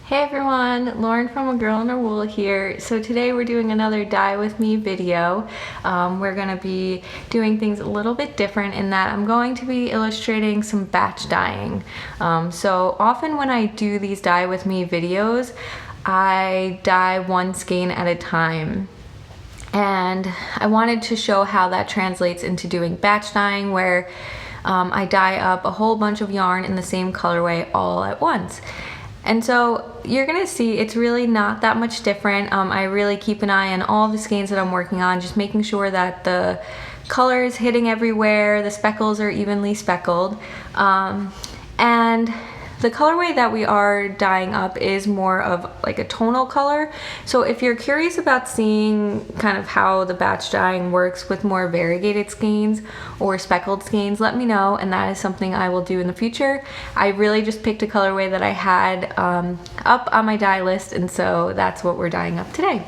Hey everyone, Lauren from A Girl in Her Wool here. So today we're doing another dye with me video. We're going to be doing things a little bit different in that I'm going to be illustrating some batch dyeing. So often when I do these dye with me videos, I dye one skein at a time. And I wanted to show how that translates into doing batch dyeing where I dye up a whole bunch of yarn in the same colorway all at once. And so you're gonna see it's really not that much different. I really keep an eye on all the skeins that I'm working on, just making sure that the color is hitting everywhere, the speckles are evenly speckled. And the colorway that we are dyeing up is more of like a tonal color. So if you're curious about seeing kind of how the batch dyeing works with more variegated skeins or speckled skeins, let me know, and that is something I will do in the future. I really just picked a colorway that I had up on my dye list, and so that's what we're dyeing up today.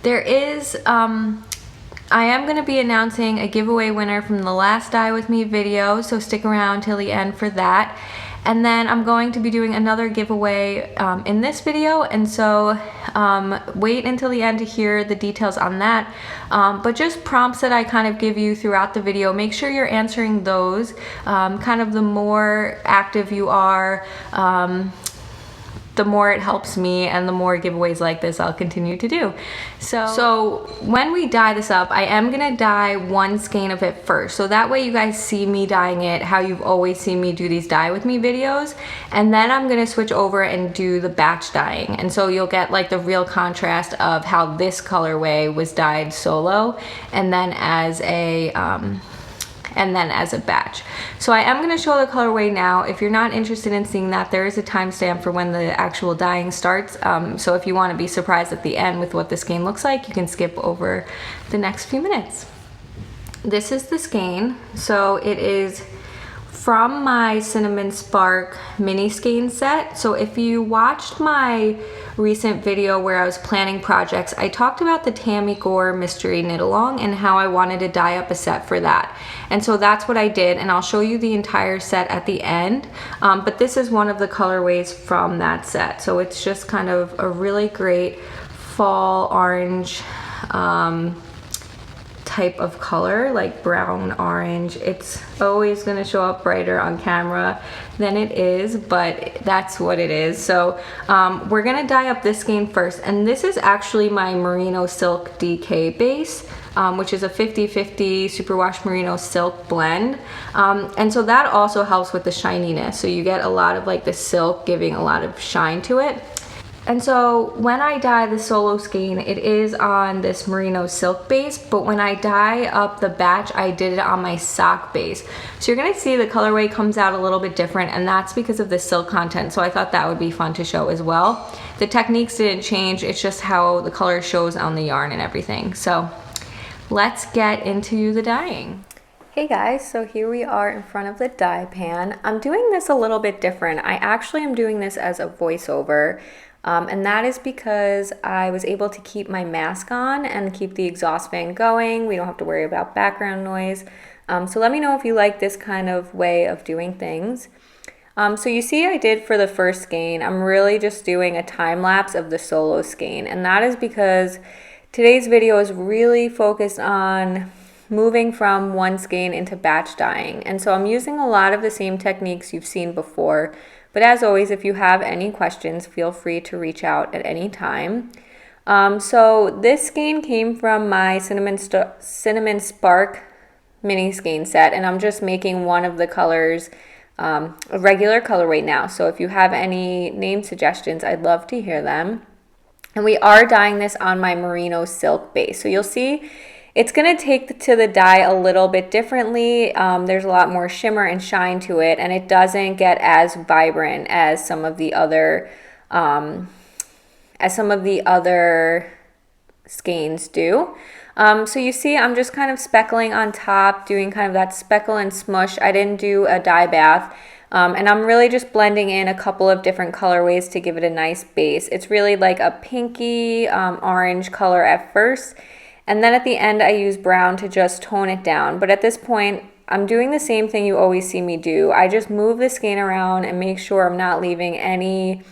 There is I am going to be announcing a giveaway winner from the last dye with me video, so stick around till the end for that. And then I'm going to be doing another giveaway in this video, and so wait until the end to hear the details on that. But just prompts that I kind of give you throughout the video, make sure you're answering those. Kind of the more active you are, the more it helps me, and the more giveaways like this I'll continue to do. So when we dye this up, I am gonna dye one skein of it first, so that way you guys see me dyeing it how you've always seen me do these dye with me videos, and then I'm gonna switch over and do the batch dyeing, and so you'll get like the real contrast of how this colorway was dyed solo and then as a batch. So I am going to show the colorway now. If you're not interested in seeing that, there is a timestamp for when the actual dyeing starts. So if you want to be surprised at the end with what the skein looks like, you can skip over the next few minutes. This is the skein. So it is from my Cinnamon Spark mini skein set. So if you watched my recent video where I was planning projects, I talked about the Tammy Gore mystery knit along and how I wanted to dye up a set for that. And so that's what I did, and I'll show you the entire set at the end. But this is one of the colorways from that set. So it's just kind of a really great fall orange type of color, like brown orange. It's always going to show up brighter on camera than it is, but that's what it is. So we're going to dye up this skein first, and this is actually my merino silk DK base, which is a 50-50 superwash merino silk blend, and so that also helps with the shininess, so you get a lot of like the silk giving a lot of shine to it. And so when I dye the solo skein, it is on this merino silk base, but when I dye up the batch, I did it on my sock base. So you're gonna see the colorway comes out a little bit different, and that's because of the silk content, so I thought that would be fun to show as well. The techniques didn't change, it's just how the color shows on the yarn and everything. So let's get into the dyeing. Hey guys, so here we are in front of the dye pan. I'm doing this a little bit different. I actually am doing this as a voiceover. And that is because I was able to keep my mask on and keep the exhaust fan going. We don't have to worry about background noise. So let me know if you like this kind of way of doing things. So you see I did for the first skein, I'm really just doing a time lapse of the solo skein. And that is because today's video is really focused on moving from one skein into batch dyeing. And so I'm using a lot of the same techniques you've seen before. But as always, if you have any questions, feel free to reach out at any time. So this skein came from my Cinnamon Spark mini skein set, and I'm just making one of the colors a regular colorway now. So if you have any name suggestions, I'd love to hear them. And we are dyeing this on my merino silk base. So you'll see it's going to take to the dye a little bit differently. There's a lot more shimmer and shine to it, and it doesn't get as vibrant as some of the other skeins do. So you see I'm just kind of speckling on top, doing kind of that speckle and smush. I didn't do a dye bath. And I'm really just blending in a couple of different colorways to give it a nice base. It's really like a pinky orange color at first. And then at the end, I use brown to just tone it down. But at this point, I'm doing the same thing you always see me do. I just move the skein around and make sure I'm not leaving any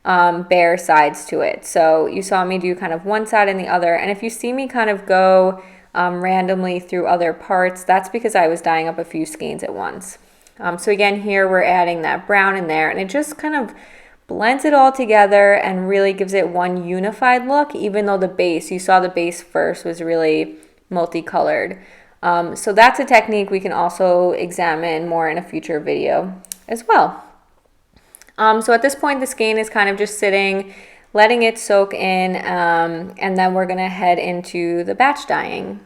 bare sides to it. So you saw me do kind of one side and the other. And if you see me kind of go randomly through other parts, that's because I was dyeing up a few skeins at once. So again, here we're adding that brown in there, and it just kind of blends it all together and really gives it one unified look, even though the base, you saw the base first, was really multicolored. So that's a technique we can also examine more in a future video as well. So at this point, the skein is kind of just sitting, letting it soak in, and then we're gonna head into the batch dyeing.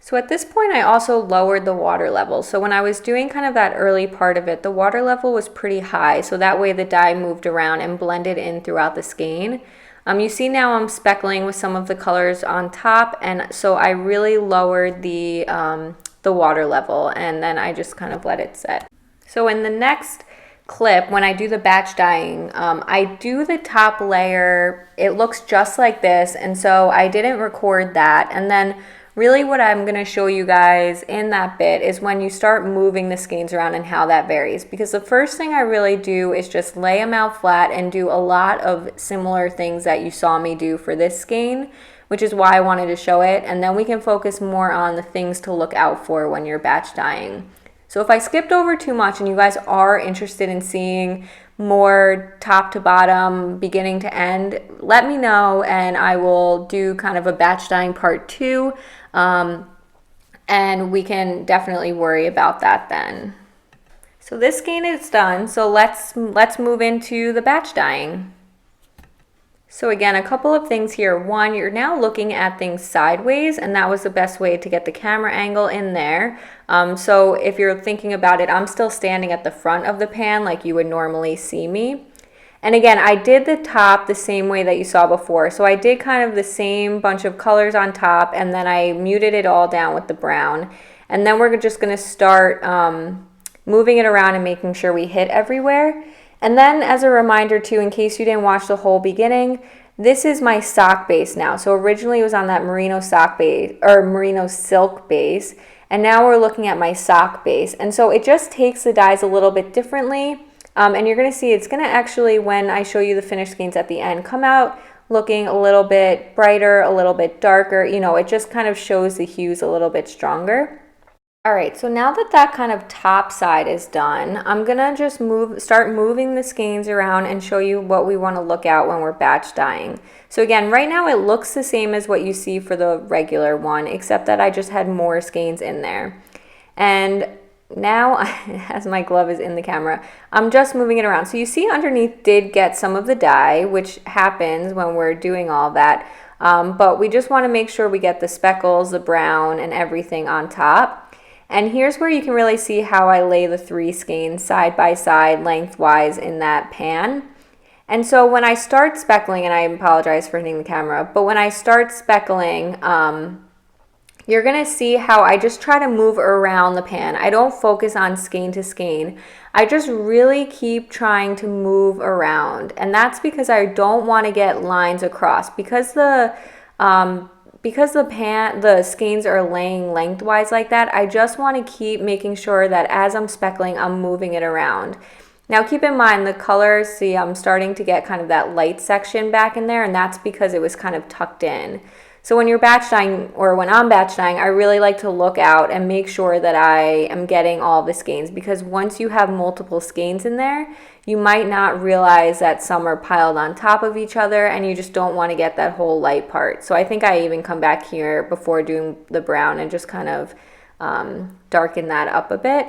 So at this point, I also lowered the water level. So when I was doing kind of that early part of it, the water level was pretty high. So that way the dye moved around and blended in throughout the skein. You see now I'm speckling with some of the colors on top, and so I really lowered the water level, and then I just kind of let it set. So in the next clip, when I do the batch dyeing, I do the top layer. It looks just like this, and so I didn't record that. And then really what I'm going to show you guys in that bit is when you start moving the skeins around and how that varies. Because the first thing I really do is just lay them out flat and do a lot of similar things that you saw me do for this skein, which is why I wanted to show it. And then we can focus more on the things to look out for when you're batch dyeing. So if I skipped over too much and you guys are interested in seeing more top to bottom, beginning to end, let me know and I will do kind of a batch dyeing part 2. And we can definitely worry about that then. So this skein is done, so let's move into the batch dyeing. So again, a couple of things here. One, you're now looking at things sideways, and that was the best way to get the camera angle in there. So if you're thinking about it, I'm still standing at the front of the pan like you would normally see me. And again, I did the top the same way that you saw before. So I did kind of the same bunch of colors on top, and then I muted it all down with the brown. And then we're just gonna start moving it around and making sure we hit everywhere. And then as a reminder too, in case you didn't watch the whole beginning, this is my sock base now. So originally it was on that merino sock base or merino silk base, and now we're looking at my sock base. And so it just takes the dyes a little bit differently. And you're gonna see it's gonna actually, when I show you the finished skeins at the end, come out looking a little bit brighter, a little bit darker. You know, it just kind of shows the hues a little bit stronger. All right, so now that that kind of top side is done, I'm gonna just start moving the skeins around and show you what we wanna look at when we're batch dyeing. So again, right now it looks the same as what you see for the regular one, except that I just had more skeins in there. And now, as my glove is in the camera, I'm just moving it around. So you see underneath did get some of the dye, which happens when we're doing all that. But we just wanna make sure we get the speckles, the brown, and everything on top. And here's where you can really see how I lay the 3 skeins side by side lengthwise in that pan. And so when I start speckling, and I apologize for hitting the camera, but when I start speckling, you're gonna see how I just try to move around the pan. I don't focus on skein to skein. I just really keep trying to move around. And that's because I don't wanna get lines across. Because the skeins are laying lengthwise like that, I just want to keep making sure that as I'm speckling, I'm moving it around. Now keep in mind the colors, see I'm starting to get kind of that light section back in there, and that's because it was kind of tucked in. So when you're batch dyeing, or when I'm batch dyeing, I really like to look out and make sure that I am getting all the skeins, because once you have multiple skeins in there, you might not realize that some are piled on top of each other, and you just don't want to get that whole light part. So I think I even come back here before doing the brown and just kind of darken that up a bit.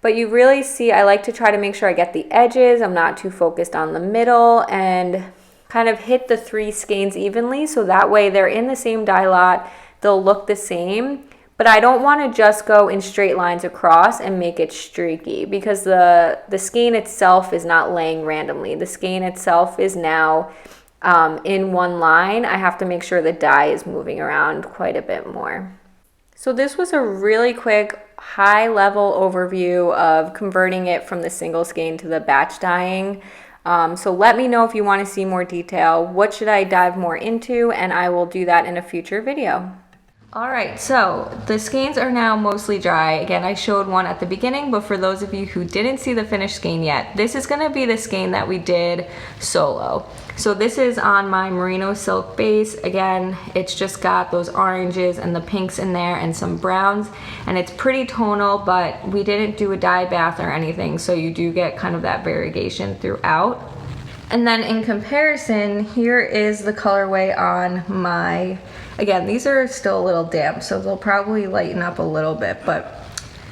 But you really see, I like to try to make sure I get the edges, I'm not too focused on the middle, and kind of hit the 3 skeins evenly, so that way they're in the same dye lot, they'll look the same. But I don't want to just go in straight lines across and make it streaky, because the skein itself is not laying randomly. The skein itself is now in one line. I have to make sure the dye is moving around quite a bit more. So this was a really quick high level overview of converting it from the single skein to the batch dyeing. So let me know if you want to see more detail. What should I dive more into? And I will do that in a future video. All right, so the skeins are now mostly dry. Again, I showed one at the beginning, but for those of you who didn't see the finished skein yet, this is gonna be the skein that we did solo. So this is on my merino silk base. Again, it's just got those oranges and the pinks in there and some browns, and it's pretty tonal, but we didn't do a dye bath or anything, so you do get kind of that variegation throughout. And then in comparison, here is the colorway on my, again, these are still a little damp, so they'll probably lighten up a little bit, but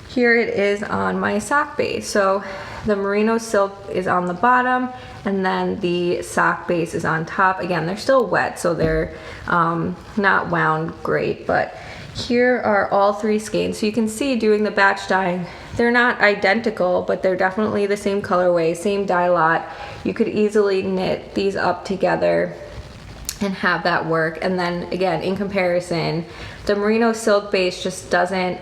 here it is on my sock base. So the merino silk is on the bottom, and then the sock base is on top. Again, they're still wet, so they're not wound great, but here are all three skeins. So you can see doing the batch dyeing, they're not identical, but they're definitely the same colorway, same dye lot. You could easily knit these up together and have that work. And then again, in comparison, the merino silk base just doesn't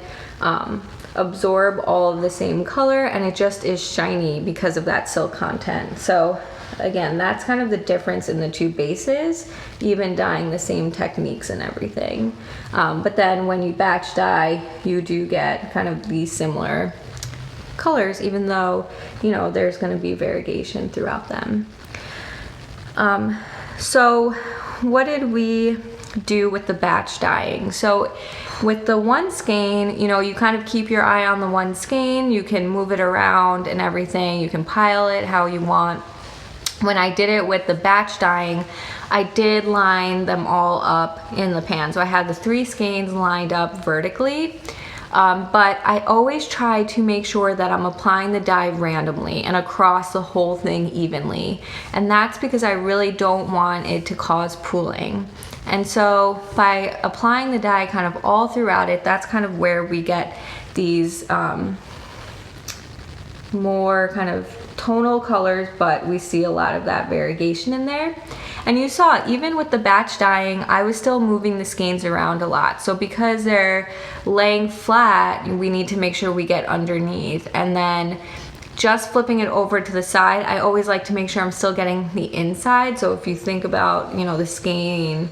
absorb all of the same color, and it just is shiny because of that silk content. So again, that's kind of the difference in the two bases, even dyeing the same techniques and everything. But then when you batch dye, you do get kind of these similar colors, even though, you know, there's going to be variegation throughout them. So what did we do with the batch dyeing? So with the one skein, you know, you kind of keep your eye on the one skein. You can move it around and everything. You can pile it how you want. When I did it with the batch dyeing, I did line them all up in the pan. So I had the three skeins lined up vertically, but I always try to make sure that I'm applying the dye randomly and across the whole thing evenly. And that's because I really don't want it to cause pooling. And so by applying the dye kind of all throughout it, that's kind of where we get these more kind of tonal colors, but we see a lot of that variegation in there. And you saw, even with the batch dyeing, I was still moving the skeins around a lot. So because they're laying flat, we need to make sure we get underneath. And then just flipping it over to the side, I always like to make sure I'm still getting the inside. So if you think about, you know, the skein,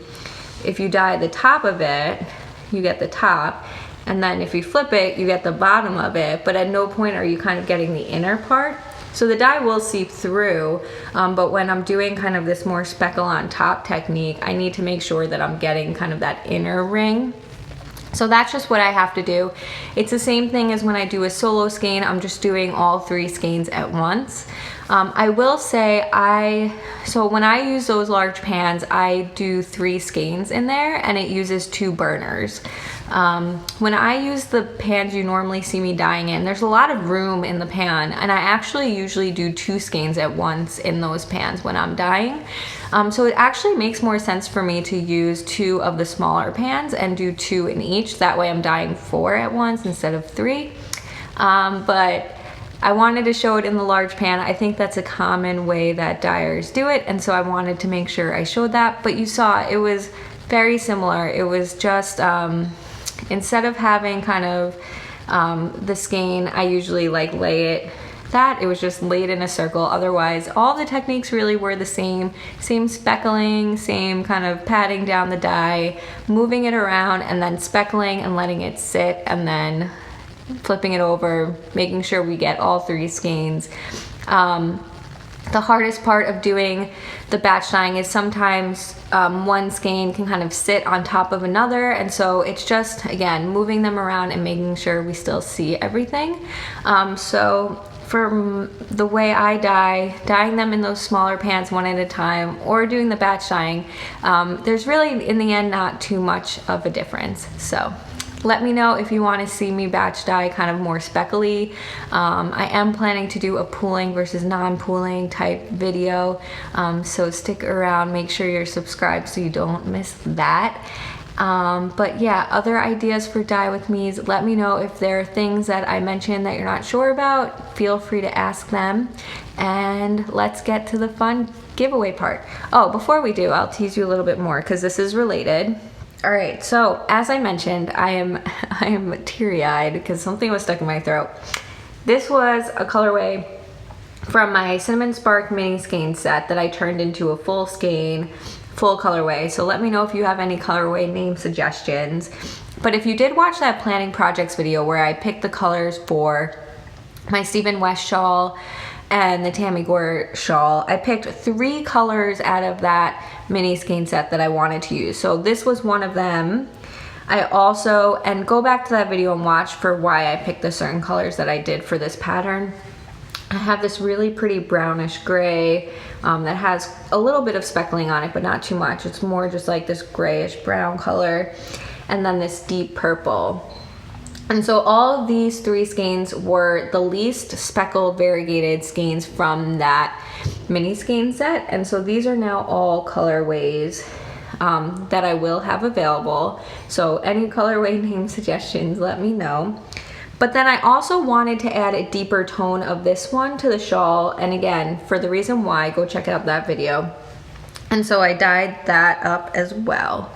if you dye the top of it, you get the top. And then if you flip it, you get the bottom of it. But at no point are you kind of getting the inner part. So the dye will seep through, but when I'm doing kind of this more speckle on top technique, I need to make sure that I'm getting kind of that inner ring. So that's just what I have to do. It's the same thing as when I do a solo skein. I'm just doing all three skeins at once. I will say so when I use those large pans, I do 3 skeins in there, and it uses 2 burners. When I use the pans you normally see me dyeing in, there's a lot of room in the pan, and I actually usually do 2 skeins at once in those pans when I'm dyeing. So it actually makes more sense for me to use 2 of the smaller pans and do 2 in each. That way I'm dyeing 4 at once instead of 3. But I wanted to show it in the large pan. I think that's a common way that dyers do it, and so I wanted to make sure I showed that. But you saw it was very similar. It was just instead of having kind of the skein, I usually like lay it that. It was just laid in a circle. Otherwise, all the techniques really were the same speckling, same kind of patting down the dye, moving it around, and then speckling and letting it sit, and then flipping it over, making sure we get all 3 skeins. The hardest part of doing the batch dyeing is sometimes one skein can kind of sit on top of another, and so it's just, again, moving them around and making sure we still see everything. So for the way I dyeing them in those smaller pans one at a time, or doing the batch dyeing, there's really, in the end, not too much of a difference. So let me know if you want to see me batch dye kind of more speckly. I am planning to do a pooling versus non-pooling type video, so stick around, make sure you're subscribed so you don't miss that. But yeah, other ideas for dye with me's, let me know if there are things that I mentioned that you're not sure about. Feel free to ask them, and let's get to the fun giveaway part. Oh, before we do, I'll tease you a little bit more because this is related. All right, so as I mentioned, I am teary-eyed because something was stuck in my throat. This was a colorway from my Cinnamon Spark mini skein set that I turned into a full skein, full colorway. So let me know if you have any colorway name suggestions. But if you did watch that planning projects video where I picked the colors for my Stephen West shawl and the Tammy Gore shawl, I picked 3 colors out of that mini skein set that I wanted to use. So this was one of them. I also, and go back to that video and watch for why I picked the certain colors that I did for this pattern. I have this really pretty brownish gray that has a little bit of speckling on it, but not too much. It's more just like this grayish brown color, and then this deep purple. And so all of these 3 skeins were the least speckled variegated skeins from that mini skein set. And so these are now all colorways that I will have available. So any colorway name suggestions, let me know. But then I also wanted to add a deeper tone of this one to the shawl. And again, for the reason why, go check out that video. And so I dyed that up as well.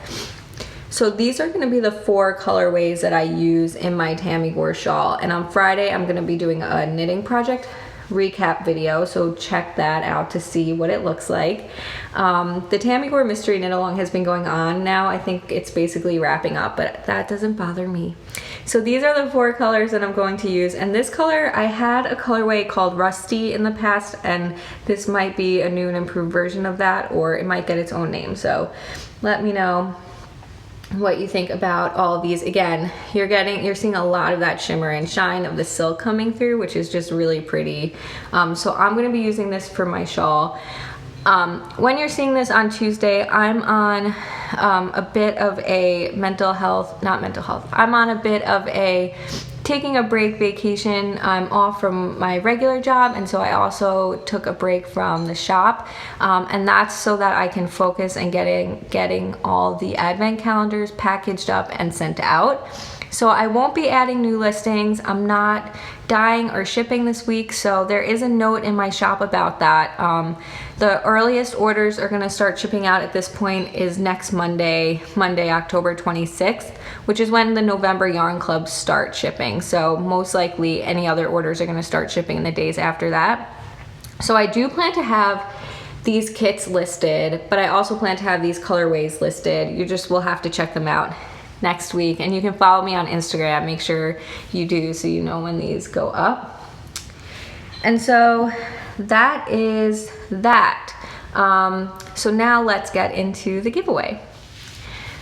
So these are gonna be the 4 colorways that I use in my Tammy Gore shawl. And on Friday, I'm gonna be doing a knitting project recap video, so check that out to see what it looks like. The Tammy Gore mystery knit along has been going on now. I think it's basically wrapping up, but that doesn't bother me. So these are the 4 colors that I'm going to use, and this color, I had a colorway called Rusty in the past, and this might be a new and improved version of that, or it might get its own name. So let me know what you think about all of these. Again, you're seeing a lot of that shimmer and shine of the silk coming through, which is just really pretty. So I'm going to be using this for my shawl. When you're seeing this on Tuesday, I'm on a bit of a I'm on a bit of a taking a break vacation. I'm off from my regular job, and so I also took a break from the shop, and that's so that I can focus on getting all the advent calendars packaged up and sent out. So I won't be adding new listings. I'm not dyeing or shipping this week, so there is a note in my shop about that. The earliest orders are going to start shipping out at this point is next Monday, October 26th, which is when the November Yarn Clubs start shipping. So most likely any other orders are going to start shipping in the days after that. So I do plan to have these kits listed, but I also plan to have these colorways listed. You just will have to check them out next week, and you can follow me on Instagram. Make sure you do, so you know when these go up. And so that is that. So now let's get into the giveaway.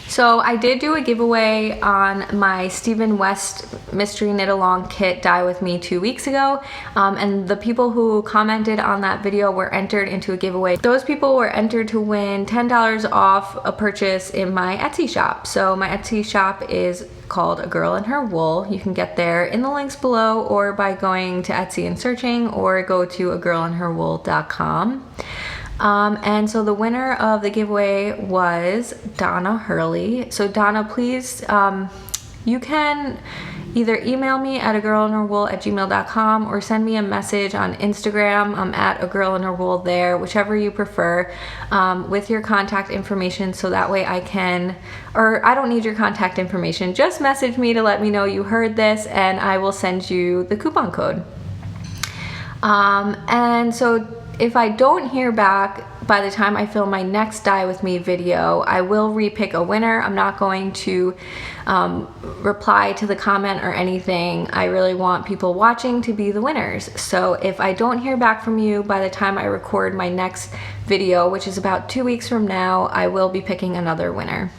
So I did do a giveaway on my Stephen West Mystery Knit Along Kit Dye With Me 2 weeks ago, and the people who commented on that video were entered into a giveaway. Those people were entered to win $10 off a purchase in my Etsy shop. So my Etsy shop is called A Girl and Her Wool. You can get there in the links below, or by going to Etsy and searching, or go to agirlandherwool.com. And so the winner of the giveaway was Donna Hurley. So Donna, please, you can either email me at agirlandherwool@gmail.com or send me a message on Instagram. I'm at agirlandherwool there, whichever you prefer, with your contact information, so that way I can, or I don't need your contact information, just message me to let me know you heard this, and I will send you the coupon code. And so if I don't hear back by the time I film my next Dye With Me video, I will repick a winner. I'm not going to reply to the comment or anything. I really want people watching to be the winners. So if I don't hear back from you by the time I record my next video, which is about 2 weeks from now, I will be picking another winner.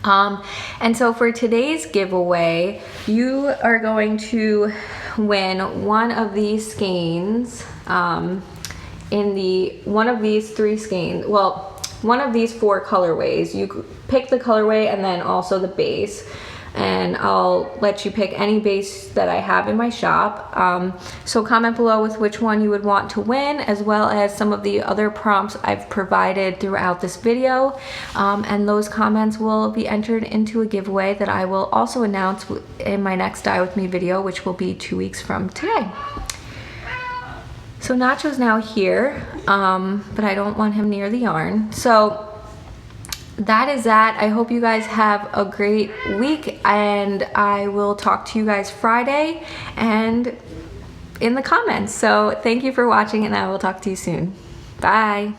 And so for today's giveaway, you are going to win one of these skeins, one of these 3 skeins, well, one of these 4 colorways. You pick the colorway and then also the base, and I'll let you pick any base that I have in my shop. So comment below with which one you would want to win, as well as some of the other prompts I've provided throughout this video, and those comments will be entered into a giveaway that I will also announce in my next Dye With Me video, which will be 2 weeks from today. So Nacho's now here, but I don't want him near the yarn. So that is that. I hope you guys have a great week, and I will talk to you guys Friday and in the comments. So thank you for watching, and I will talk to you soon. Bye.